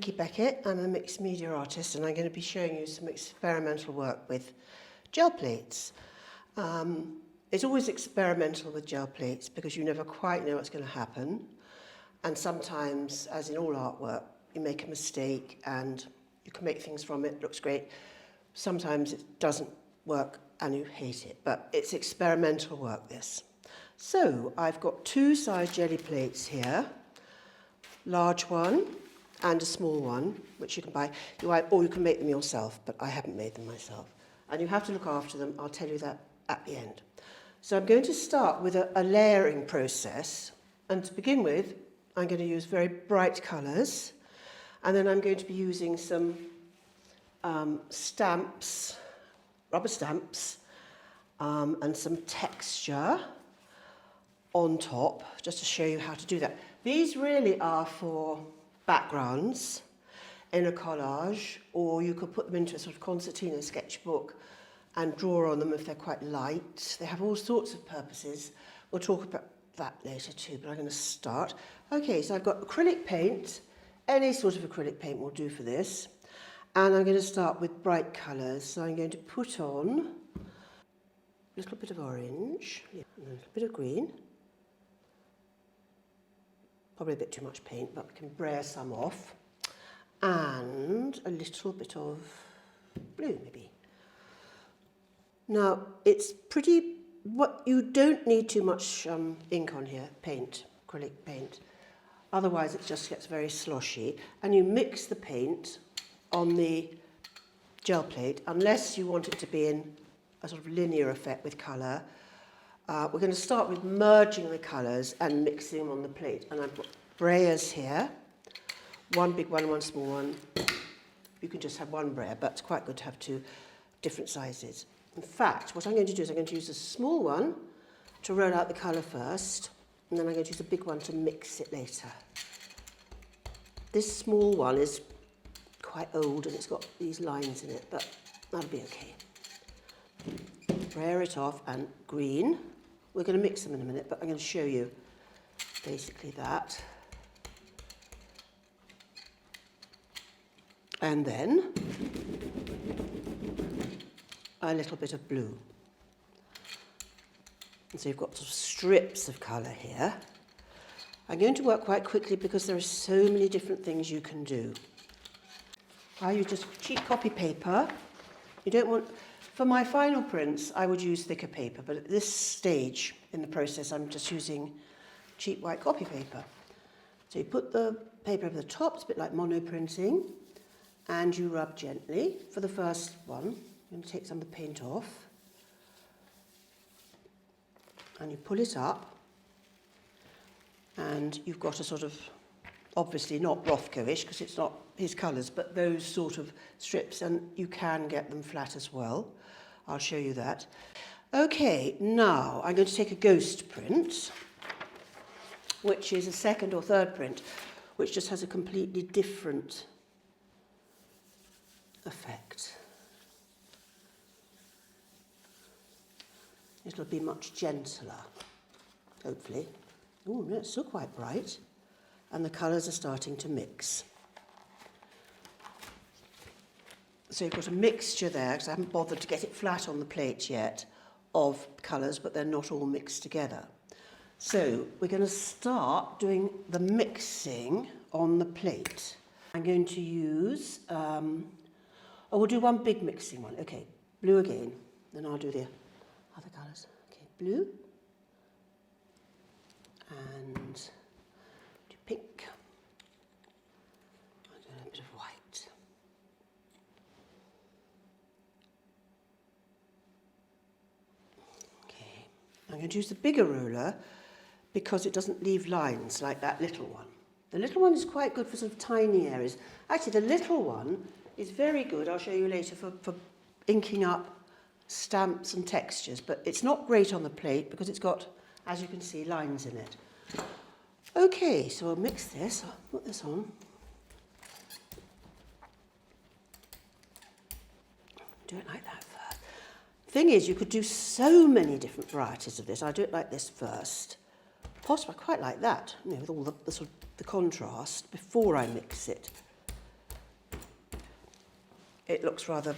Nicky Beckett. I'm a mixed media artist and I'm going to be showing you some experimental work with gel plates. It's always experimental with gel plates because you never quite know what's going to happen, and sometimes, as in all artwork, you make a mistake and you can make things from it, it looks great. Sometimes it doesn't work and you hate it, but it's experimental work, this. So I've got two size jelly plates here, large one and a small one, which you can buy, or you can make them yourself, but I haven't made them myself. And you have to look after them, I'll tell you that at the end. So I'm going to start with a layering process, and to begin with, I'm going to use very bright colours, and then I'm going to be using some stamps, rubber stamps, and some texture on top, just to show you how to do that. These really are for backgrounds in a collage, or you could put them into a sort of concertina sketchbook and draw on them if they're quite light. They have all sorts of purposes. We'll talk about that later too, but I'm going to start. Okay, so I've got acrylic paint. Any sort of acrylic paint will do for this. And I'm going to start with bright colours. So I'm going to put on a little bit of orange, and a little bit of green. Probably a bit too much paint, but we can brayer some off. And a little bit of blue, maybe. Now, it's pretty, you don't need too much ink on here, paint, acrylic paint. Otherwise, it just gets very sloshy. And you mix the paint on the gel plate, unless you want it to be in a sort of linear effect with colour. We're going to start with merging the colours and mixing them on the plate. And I've got brayers here, one big one, one small one. You can just have one brayer, but it's quite good to have two different sizes. In fact, what I'm going to do is I'm going to use a small one to roll out the colour first, and then I'm going to use a big one to mix it later. This small one is quite old and it's got these lines in it, but that'll be okay. Brayer it off, and green. We're going to mix them in a minute, but I'm going to show you basically that. And then a little bit of blue. And so you've got sort of strips of colour here. I'm going to work quite quickly because there are so many different things you can do. I use just cheap copy paper. You don't want, for my final prints, I would use thicker paper, but at this stage in the process, I'm just using cheap white copy paper. So you put the paper over the top, it's a bit like mono printing, and you rub gently for the first one. I'm going to take some of the paint off, and you pull it up, and you've got a sort of, obviously not Rothko-ish because it's not his colours, but those sort of strips, and you can get them flat as well. I'll show you that. Okay, now I'm going to take a ghost print, which is a second or third print, which just has a completely different effect. It'll be much gentler, hopefully. Oh, no, it's still quite bright. And the colours are starting to mix. So you've got a mixture there, because I haven't bothered to get it flat on the plate yet, of colours, but they're not all mixed together. So we're going to start doing the mixing on the plate. I'm going to use, we'll do one big mixing one. Okay, blue again, then I'll do the other colours. Okay, blue. And do pink. I'll do a bit of white. Okay, I'm going to use the bigger ruler because it doesn't leave lines like that little one. The little one is quite good for sort of tiny areas. Actually, the little one is very good, I'll show you later, for inking up stamps and textures, but it's not great on the plate because it's got, as you can see, lines in it. Okay, so I'll mix this, I'll put this on. Do it like that first. Thing is, you could do so many different varieties of this. I'll do it like this first. Possibly, I quite like that, you know, with all the sort of the contrast before I mix it. it looks rather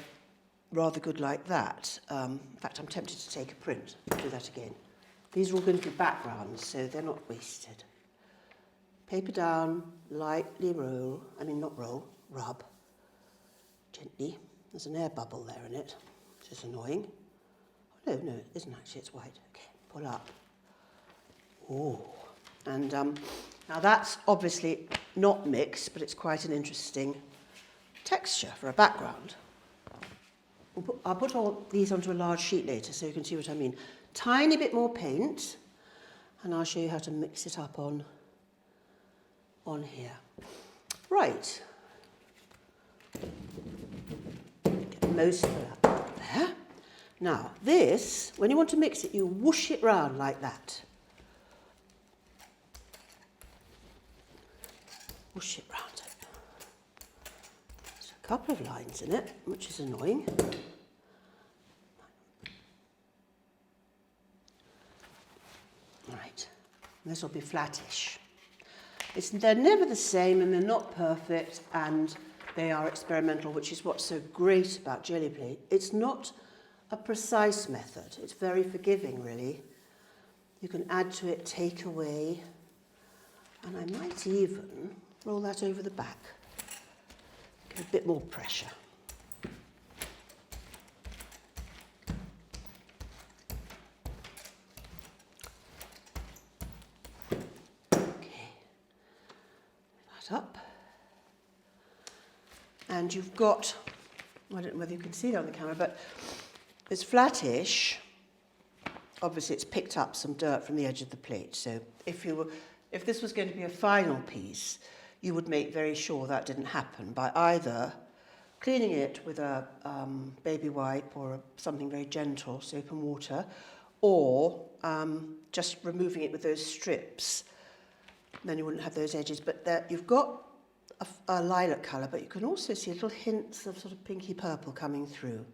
good like that. In fact, I'm tempted to take a print. I'll do that again. These are all going to be backgrounds, so they're not wasted. Paper down, lightly roll, rub, gently. There's an air bubble there in it, which is annoying. Oh, no, it isn't actually, it's white. Okay, pull up. Oh, and now that's obviously not mixed, but it's quite an interesting texture for a background. I'll put all these onto a large sheet later so you can see what I mean. Tiny bit more paint, and I'll show you how to mix it up on here. Right. Get most of that there. Now, this, when you want to mix it, you whoosh it round like that. Whoosh it round. There's a couple of lines in it, which is annoying. Right, this will be flattish. They're never the same and they're not perfect and they are experimental, which is what's so great about jelly plate. It's not a precise method. It's very forgiving, really. You can add to it, take away, and I might even roll that over the back. Get a bit more pressure. Up, and you've got, I don't know whether you can see it on the camera, but it's flattish. Obviously it's picked up some dirt from the edge of the plate, so if this was going to be a final piece, you would make very sure that didn't happen by either cleaning it with a baby wipe or something very gentle, soap and water, or just removing it with those strips. Then you wouldn't have those edges, but there, you've got a lilac colour, but you can also see little hints of sort of pinky purple coming through,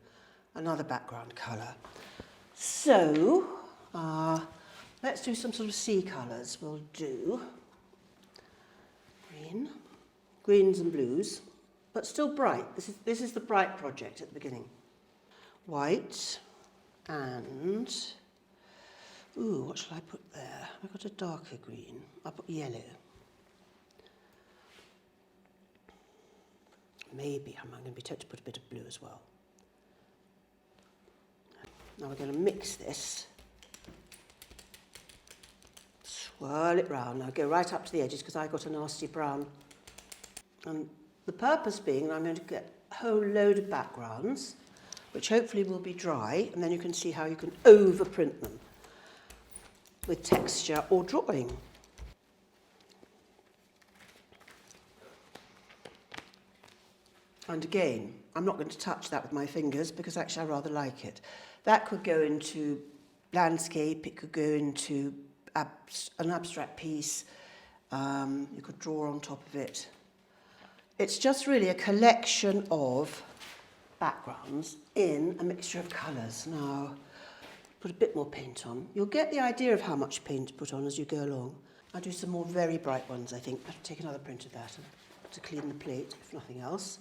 another background colour. So, let's do some sort of sea colours. We'll do greens and blues, but still bright. This is the bright project at the beginning. White and... ooh, what shall I put there? I've got a darker green. I'll put yellow. Maybe I'm going to be tempted to put a bit of blue as well. Now we're going to mix this. Swirl it round. Now go right up to the edges because I've got a nasty brown. And the purpose being that I'm going to get a whole load of backgrounds, which hopefully will be dry, and then you can see how you can overprint them with texture or drawing. And again, I'm not going to touch that with my fingers because actually I rather like it. That could go into landscape, it could go into an abstract piece, you could draw on top of it. It's just really a collection of backgrounds in a mixture of colours. Now, put a bit more paint on. You'll get the idea of how much paint to put on as you go along. I'll do some more very bright ones, I think. I'll take another print of that to clean the plate, if nothing else.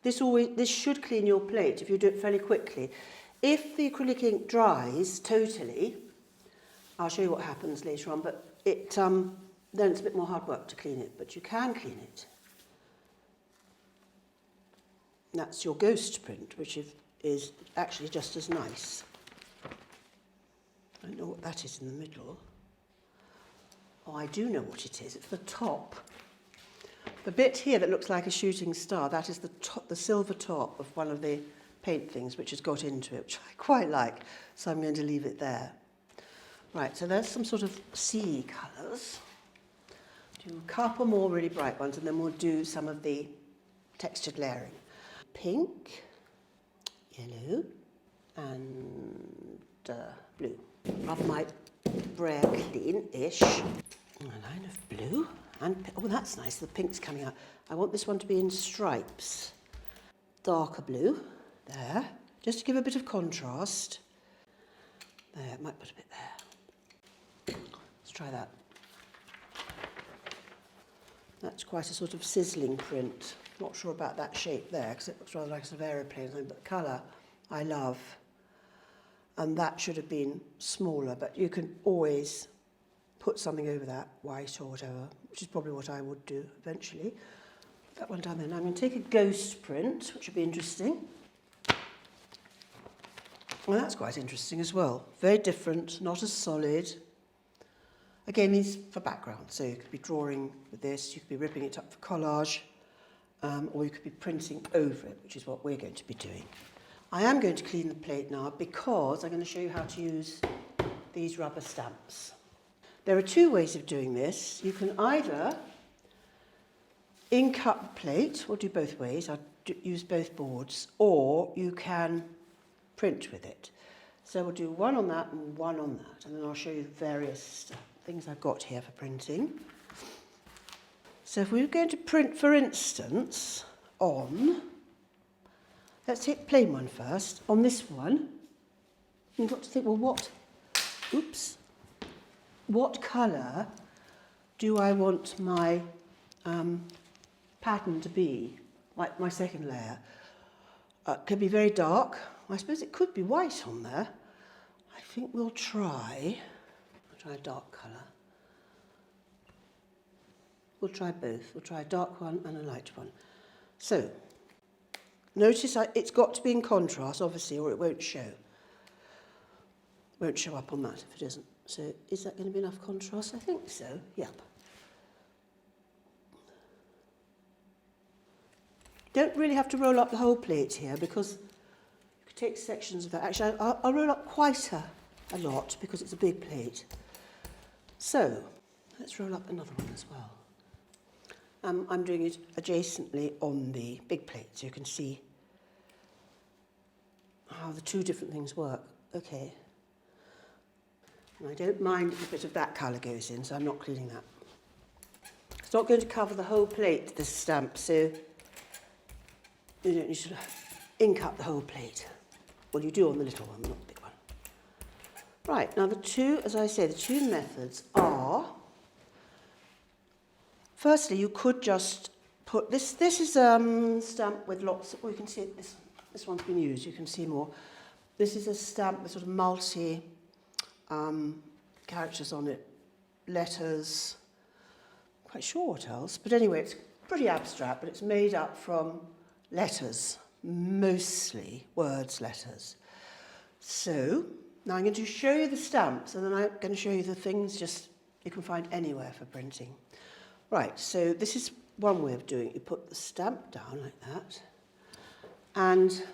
This should clean your plate if you do it fairly quickly. If the acrylic ink dries totally, I'll show you what happens later on, but then it's a bit more hard work to clean it, but you can clean it. That's your ghost print, which is actually just as nice. I don't know what that is in the middle. Oh, I do know what it is. It's the top. The bit here that looks like a shooting star, that is the silver top of one of the paint things which has got into it, which I quite like, so I'm going to leave it there. Right, so there's some sort of sea colours. Do a couple more really bright ones, and then we'll do some of the textured layering. Pink, yellow, and blue. Rub my brayer clean-ish. A line of blue. And, oh, that's nice, the pink's coming out. I want this one to be in stripes. Darker blue, there, just to give a bit of contrast. There, might put a bit there. Let's try that. That's quite a sort of sizzling print. Not sure about that shape there because it looks rather like a sort of aeroplane thing, but the colour I love. And that should have been smaller, but you can always put something over that, white or whatever, which is probably what I would do eventually. Put that one down there. Now I'm going to take a ghost print, which will be interesting. Well, that's quite interesting as well. Very different, not as solid. Again, these for background, so you could be drawing with this, you could be ripping it up for collage, or you could be printing over it, which is what we're going to be doing. I am going to clean the plate now because I'm going to show you how to use these rubber stamps. There are two ways of doing this. You can either ink up the plate, or do both ways, I'll use both boards, or you can print with it. So we'll do one on that and one on that, and then I'll show you the various things I've got here for printing. So if we were going to print, for instance, on, let's take the plain one first. On this one, you've got to think, well, what colour do I want my pattern to be, like my second layer? Could be very dark. I suppose it could be white on there. I think we'll try a dark colour. We'll try both. We'll try a dark one and a light one. So, notice it's got to be in contrast, obviously, or it won't show. Won't show up on that if it isn't. So, is that going to be enough contrast? I think so. Yep. Don't really have to roll up the whole plate here because you could take sections of that. Actually, I'll roll up quite a lot because it's a big plate. So, let's roll up another one as well. I'm doing it adjacently on the big plate so you can see how the two different things work. Okay. And I don't mind if a bit of that colour goes in, so I'm not cleaning that. It's not going to cover the whole plate, this stamp, so you don't need to ink up the whole plate. Well, you do on the little one, not the big one. Right, now the two methods are, firstly, you could just put, this is a stamp with lots, you can see it, this one's been used, you can see more. This is a stamp with sort of multi characters on it, letters, quite sure what else, but anyway, it's pretty abstract, but it's made up from letters, mostly words, letters. So, now I'm going to show you the stamps, and then I'm going to show you the things just you can find anywhere for printing. Right, so this is one way of doing it. You put the stamp down like that, and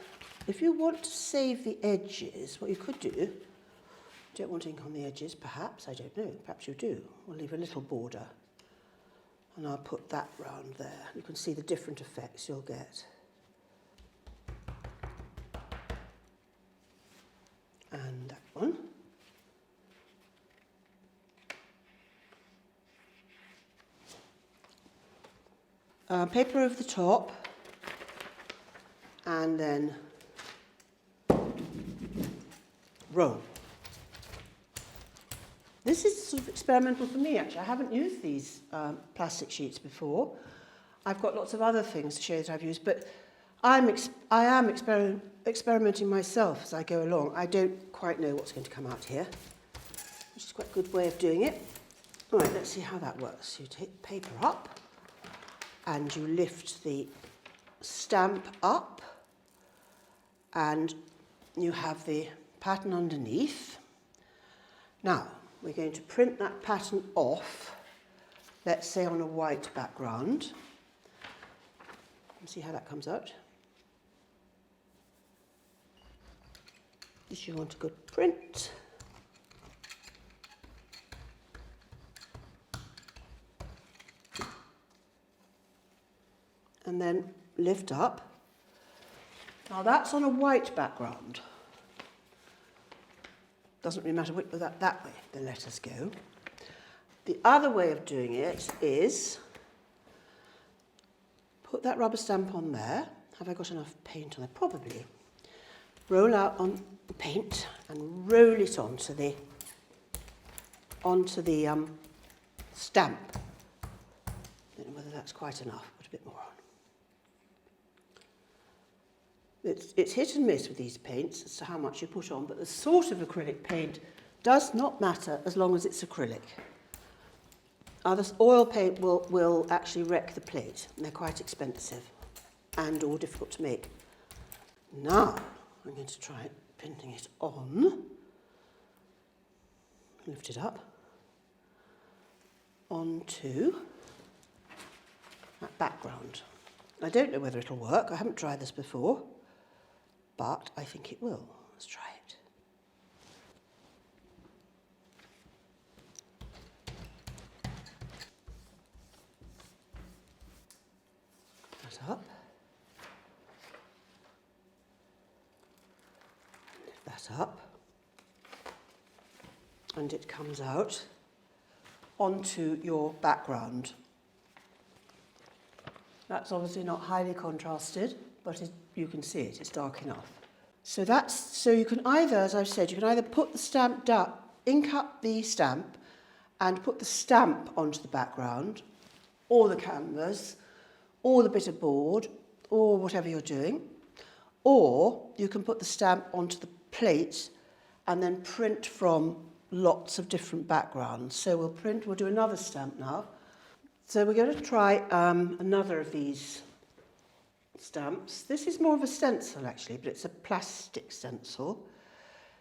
if you want to save the edges, what you could do, don't want ink on the edges, perhaps, I don't know, perhaps you do. We'll leave a little border, and I'll put that round there. You can see the different effects you'll get. And that one. Paper over the top, and then roll. This is sort of experimental for me, actually. I haven't used these plastic sheets before. I've got lots of other things to show that I've used, but I am experimenting myself as I go along. I don't quite know what's going to come out here, which is quite a good way of doing it. All right, let's see how that works. You take the paper up, and you lift the stamp up, and you have the pattern underneath. Now, we're going to print that pattern off, let's say on a white background. See how that comes out. If you want a good print. And then lift up. Now that's on a white background. Doesn't really matter which, that way the letters go. The other way of doing it is put that rubber stamp on there. Have I got enough paint on there? Probably. Roll out on the paint and roll it onto the stamp. I don't know whether that's quite enough. Put a bit more on. It's hit and miss with these paints as to how much you put on, but the sort of acrylic paint does not matter as long as it's acrylic. This oil paint will actually wreck the plate, and they're quite expensive and or difficult to make. Now, I'm going to try painting it on. Lift it up onto that background. I don't know whether it'll work. I haven't tried this before, but I think it will. Let's try it. That up. Lift that up. And it comes out onto your background. That's obviously not highly contrasted, but you can see it, it's dark enough. So you can either, as I've said, you can either put the stamp down, ink up the stamp and put the stamp onto the background, or the canvas, or the bit of board, or whatever you're doing. Or you can put the stamp onto the plate and then print from lots of different backgrounds. So we'll do another stamp now. So we're going to try another of these stamps. This is more of a stencil actually, but it's a plastic stencil.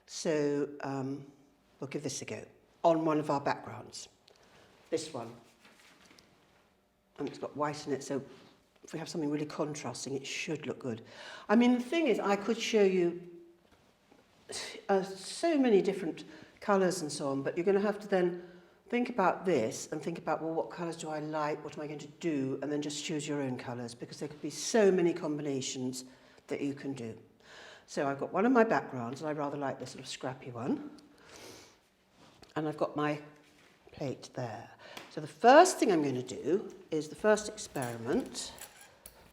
So we'll give this a go on one of our backgrounds. This one. And it's got white in it, so if we have something really contrasting, it should look good. I mean, the thing is, I could show you so many different colours and so on, but you're going to have to then think about this and think about, well, what colours do I like, what am I going to do, and then just choose your own colours, because there could be so many combinations that you can do. So I've got one of my backgrounds, and I rather like this sort of scrappy one, and I've got my plate there. So the first thing I'm going to do is the first experiment,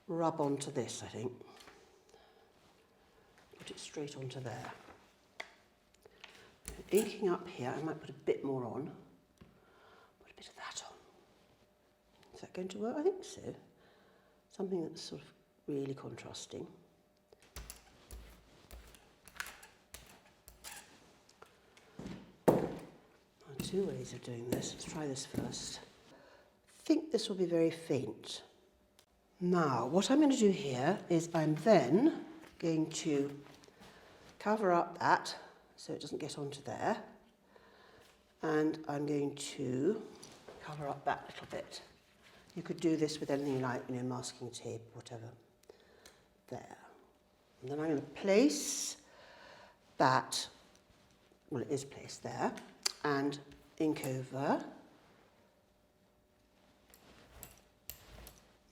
rub onto this, I think. Put it straight onto there. Inking up here, I might put a bit more on. Put a bit of that on. Is that going to work? I think so. Something that's sort of really contrasting. There are two ways of doing this. Let's try this first. I think this will be very faint. Now, what I'm going to do here is I'm then going to cover up that so it doesn't get onto there, and I'm going to cover up that little bit. You could do this with anything like, masking tape, whatever. There. And then I'm going to place that, well, it is placed there, and ink over.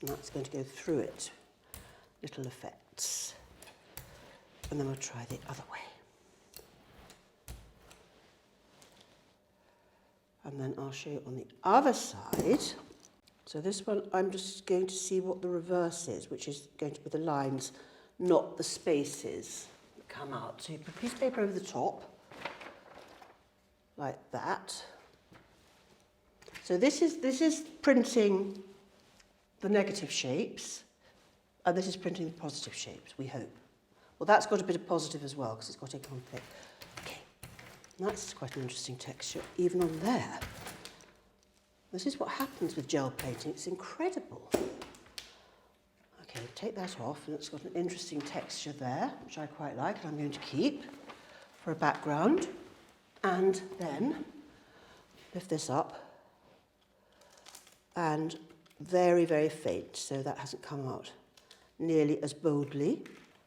And that's going to go through it. Little effects. And then we'll try the other way. And then I'll show you on the other side. So this one, I'm just going to see what the reverse is, which is going to be the lines, not the spaces that come out. So you put a piece of paper over the top, like that. So this is printing the negative shapes, and this is printing the positive shapes, we hope. Well, that's got a bit of positive as well, because it's got ink on it. Okay, and that's quite an interesting texture, even on there. This is what happens with gel painting, it's incredible. Okay, take that off, and it's got an interesting texture there, which I quite like, and I'm going to keep for a background. And then lift this up, and very, very faint, so that hasn't come out nearly as boldly.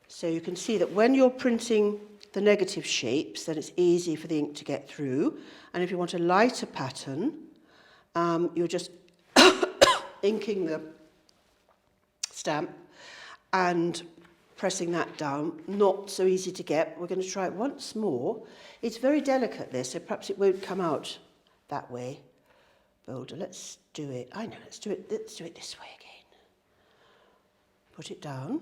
So you can see that when you're printing the negative shapes, then it's easy for the ink to get through. And if you want a lighter pattern, you're just inking the stamp and pressing that down. Not so easy to get. We're going to try it once more. It's very delicate, this, so perhaps it won't come out that way. Bolder. Let's do it. I know, let's do it this way again. Put it down,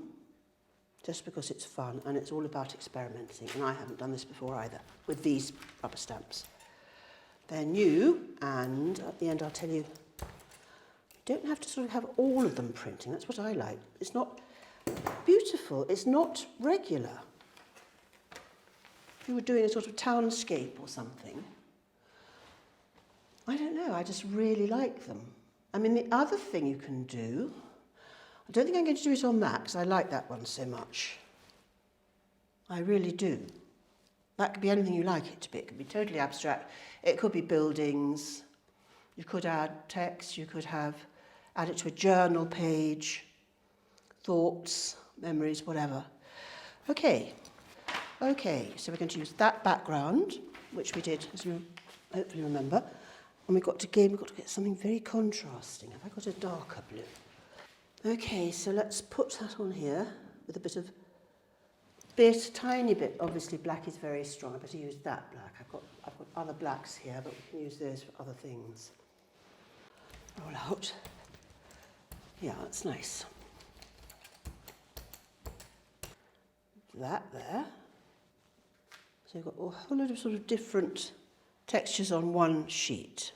just because it's fun, and it's all about experimenting, and I haven't done this before either, with these rubber stamps. They're new, and at the end I'll tell you, you don't have to sort of have all of them printing. That's what I like. It's not, Beautiful. It's not regular. If you were doing a sort of townscape or something, I don't know, I just really like them. I mean, the other thing you can do, I don't think I'm going to do it on that because I like that one so much. I really do. That could be anything you like it to be. It could be totally abstract. It could be buildings. You could add text. You could add it to a journal page, thoughts, memories, whatever. Okay, so we're going to use that background, which we did, as you hopefully remember, and we've got to get something very contrasting. Have I got a darker blue? Okay, so let's put that on here with a tiny bit. Obviously, black is very strong. I better use that black. I've got other blacks here, but we can use those for other things. Roll out. Yeah, that's nice. That there. So you've got a whole load of sort of different textures on one sheet.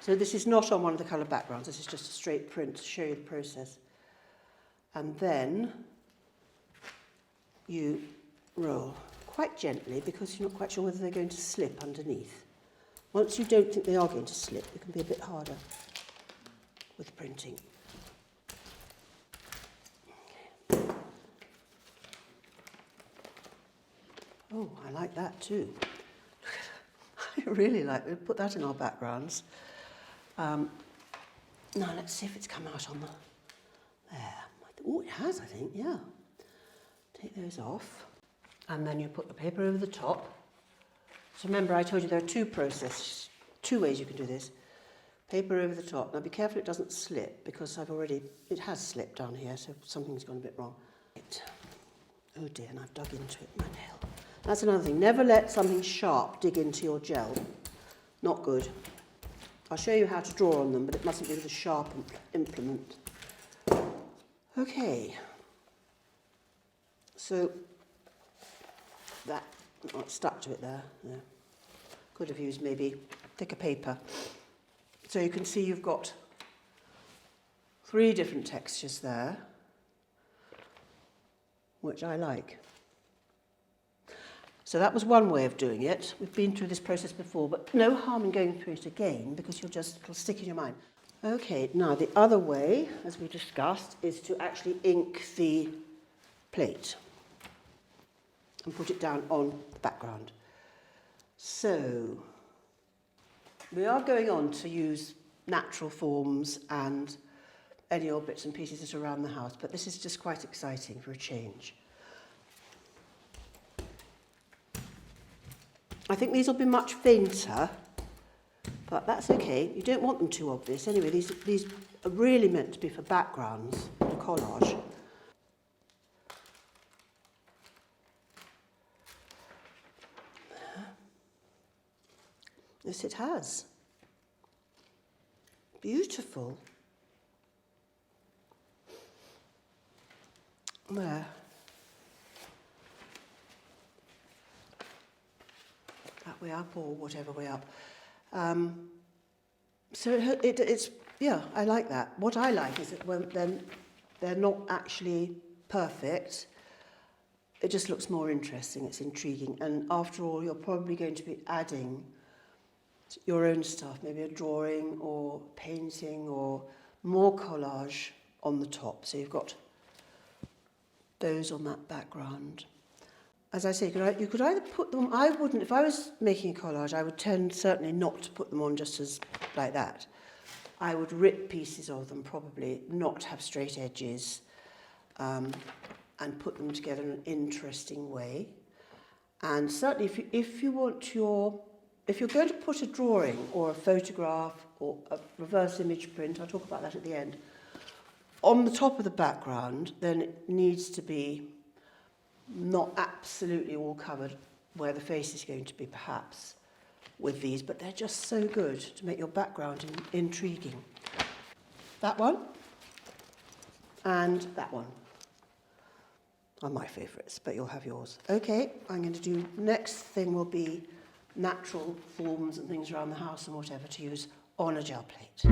So this is not on one of the colour backgrounds. This is just a straight print to show you the process. And then you roll quite gently because you're not quite sure whether they're going to slip underneath. Once you don't think they are going to slip, it can be a bit harder with printing. Okay. Oh, I like that too. I really like it. We'll put that in our backgrounds. Now let's see if it's come out on the... There. Oh, it has, I think, yeah. Take those off. And then you put the paper over the top. So remember, I told you there are two ways you can do this. Paper over the top. Now be careful it doesn't slip, because it has slipped down here, so something's gone a bit wrong. Oh dear, and I've dug into it, my nail. That's another thing. Never let something sharp dig into your gel. Not good. I'll show you how to draw on them, but it mustn't be with a sharp implement. Okay. So that, it's stuck to it there. Yeah. Could have used maybe thicker paper. So you can see you've got 3 different textures there, which I like. So that was one way of doing it. We've been through this process before, but no harm in going through it again because it'll stick in your mind. Okay, now the other way, as we discussed, is to actually ink the plate and put it down on the background. So we are going on to use natural forms and any old bits and pieces that are around the house, but this is just quite exciting for a change. I think these will be much fainter, but that's okay. You don't want them too obvious. Anyway, these are really meant to be for backgrounds, the collage. Yes, it has. Beautiful. There. That way up or whatever way up. So it's, yeah, I like that. What I like is that when they're not actually perfect, it just looks more interesting, it's intriguing. And after all, you're probably going to be adding your own stuff, maybe a drawing or painting or more collage on the top. So you've got those on that background. As I say, you could either put them, I wouldn't, if I was making a collage, I would tend certainly not to put them on just as like that. I would rip pieces of them, probably not have straight edges, and put them together in an interesting way. And certainly if you're going to put a drawing or a photograph or a reverse image print, I'll talk about that at the end, on the top of the background, then it needs to be not absolutely all covered where the face is going to be, perhaps, with these, but they're just so good to make your background intriguing. That one and that one are my favourites, but you'll have yours. Okay, I'm going to do, next thing will be natural forms and things around the house and whatever to use on a gel plate.